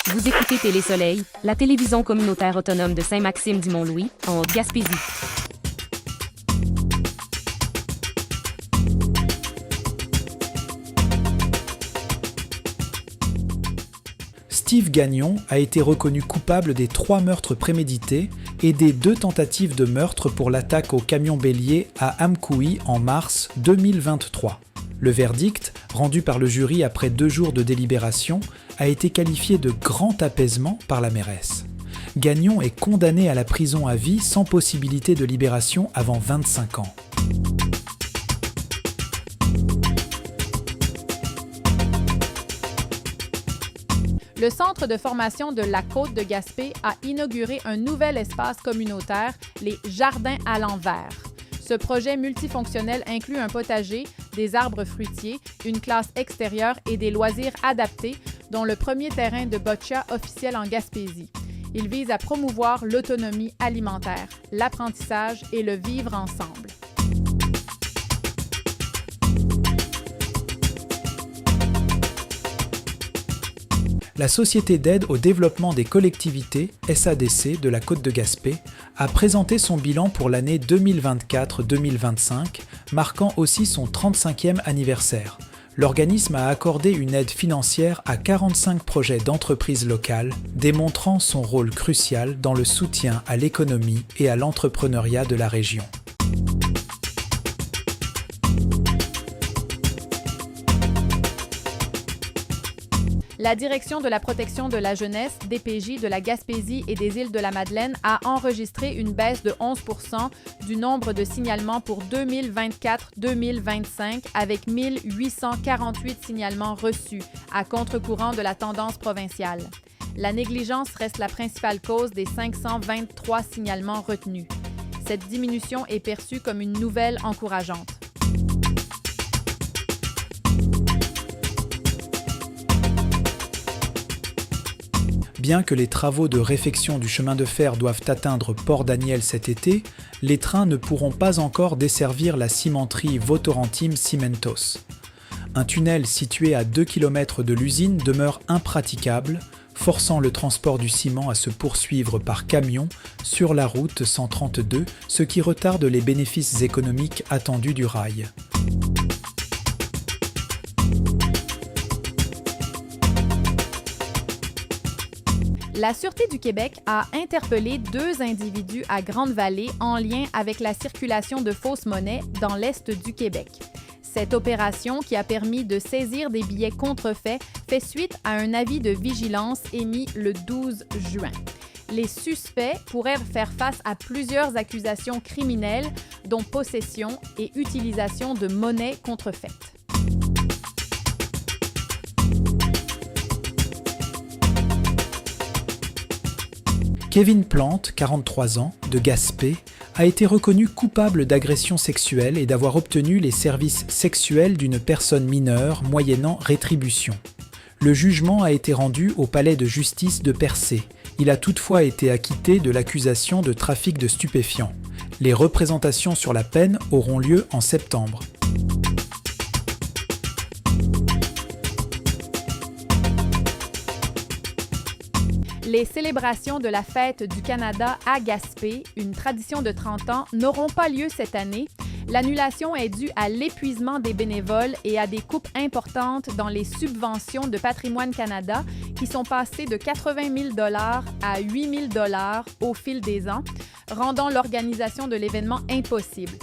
Vous écoutez Télé-Soleil, la télévision communautaire autonome de Saint-Maxime-du-Mont-Louis, en Haute-Gaspésie. Steve Gagnon a été reconnu coupable des 3 meurtres prémédités et des 2 tentatives de meurtre pour l'attaque au camion bélier à Amkoui en mars 2023. Le verdict, rendu par le jury après 2 jours de délibération, a été qualifié de grand apaisement par la mairesse. Gagnon est condamné à la prison à vie sans possibilité de libération avant 25 ans. Le Centre de formation de la Côte de Gaspé a inauguré un nouvel espace communautaire, les Jardins à l'envers. Ce projet multifonctionnel inclut un potager, des arbres fruitiers, une classe extérieure et des loisirs adaptés, dont le premier terrain de boccia officiel en Gaspésie. Il vise à promouvoir l'autonomie alimentaire, l'apprentissage et le vivre ensemble. La Société d'aide au développement des collectivités, SADC, de la Côte de Gaspé, a présenté son bilan pour l'année 2024-2025, marquant aussi son 35e anniversaire. L'organisme a accordé une aide financière à 45 projets d'entreprises locales, démontrant son rôle crucial dans le soutien à l'économie et à l'entrepreneuriat de la région. La Direction de la protection de la jeunesse, DPJ de la Gaspésie et des îles de la Madeleine a enregistré une baisse de 11 % du nombre de signalements pour 2024-2025 avec 1848 signalements reçus, à contre-courant de la tendance provinciale. La négligence reste la principale cause des 523 signalements retenus. Cette diminution est perçue comme une nouvelle encourageante. Bien que les travaux de réfection du chemin de fer doivent atteindre Port-Daniel cet été, les trains ne pourront pas encore desservir la cimenterie Votorantim-Cimentos. Un tunnel situé à 2 km de l'usine demeure impraticable, forçant le transport du ciment à se poursuivre par camion sur la route 132, ce qui retarde les bénéfices économiques attendus du rail. La Sûreté du Québec a interpellé 2 individus à Grande-Vallée en lien avec la circulation de fausses monnaies dans l'est du Québec. Cette opération, qui a permis de saisir des billets contrefaits, fait suite à un avis de vigilance émis le 12 juin. Les suspects pourraient faire face à plusieurs accusations criminelles, dont possession et utilisation de monnaies contrefaites. Kevin Plante, 43 ans, de Gaspé, a été reconnu coupable d'agression sexuelle et d'avoir obtenu les services sexuels d'une personne mineure moyennant rétribution. Le jugement a été rendu au palais de justice de Percé. Il a toutefois été acquitté de l'accusation de trafic de stupéfiants. Les représentations sur la peine auront lieu en septembre. Les célébrations de la Fête du Canada à Gaspé, une tradition de 30 ans, n'auront pas lieu cette année. L'annulation est due à l'épuisement des bénévoles et à des coupes importantes dans les subventions de Patrimoine Canada qui sont passées de 80 000 $ à 8 000 $ au fil des ans, rendant l'organisation de l'événement impossible.